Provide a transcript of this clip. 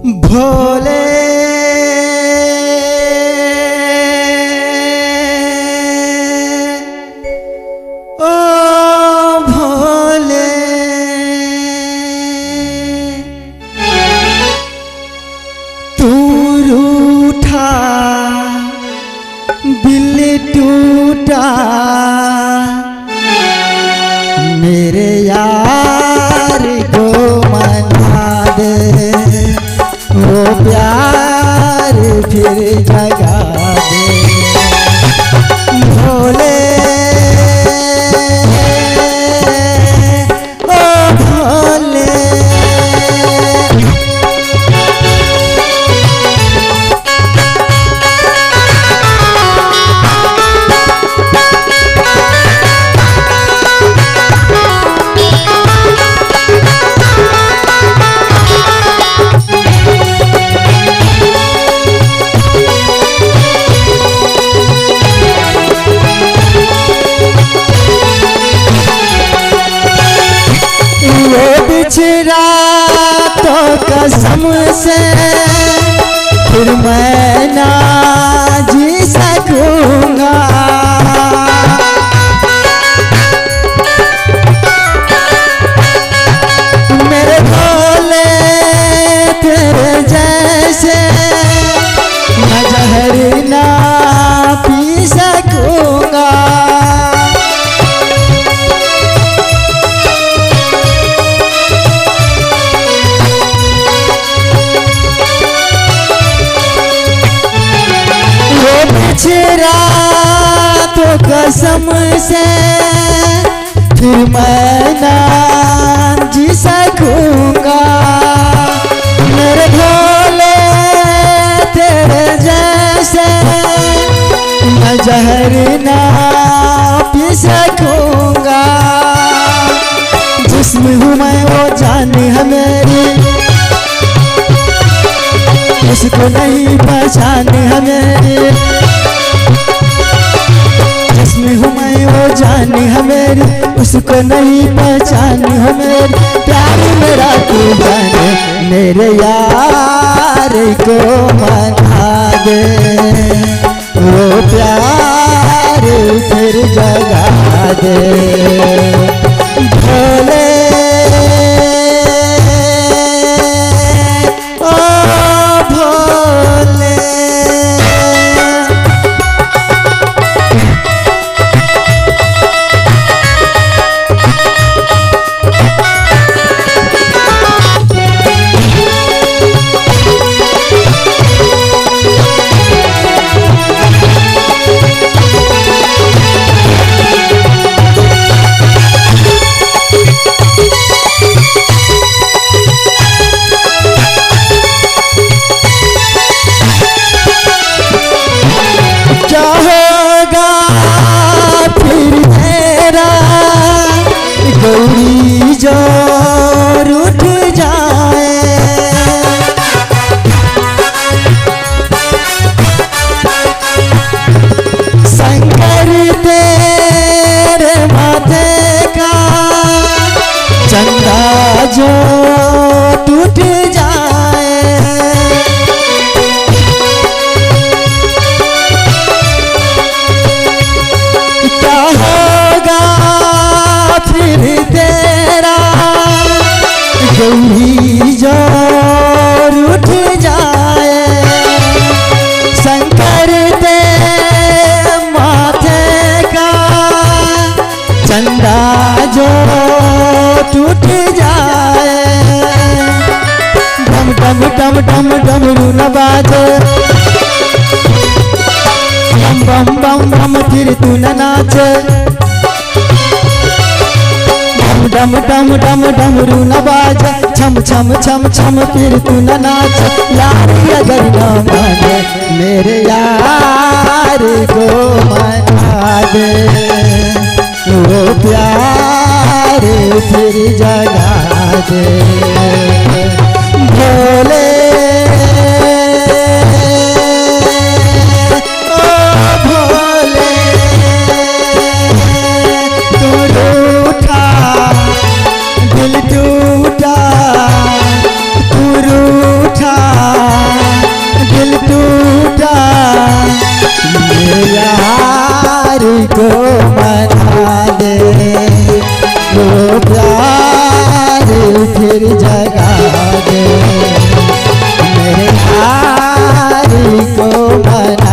भोले ओ भोले तू रूठा दिल टूटा मेरे यार को मना दे वो प्यार फिर जगा दे भोले ओ भोले बिछड़ा तो कसम से फिर मैं ना जी सकूंगा मेरे भोले तेरे जैसे मैं जहर ना पी सकूंगा बिछड़ा तो कसम से फिर मैं ना जी सकूंगा मेरे भोले तेरे जैसे मैं जहर ना पी सकूंगा जिसमें हूँ मैं वो जान है मेरी उसको नहीं पहचान है मेरी जिसमें हूँ मैं वो जान है मेरी उसको नहीं पहचान है मेरी प्यार मेरा तू जाने मेरे यार को मना दे वो प्यार फिर जगा दे भोले गौरी जो रूठ जाए शंकर तेरे माथे का चंदा जो टूट जाए क्या होगा फिर तेरा गौरी जो रूठ जाए शंकर तेरे माथे का चंदा जो टूट जाए डम डम डम डम डमरू न बाजे बम बम बम बम फिर तू न नाचे डम डम डम डमरू न बाजे छम छम छम छम फिर तू न नाच यार अगर न माने मेरे यार को मना दे वो प्यार फिर जगा दे भोले दिल टूटा तू रूठा मना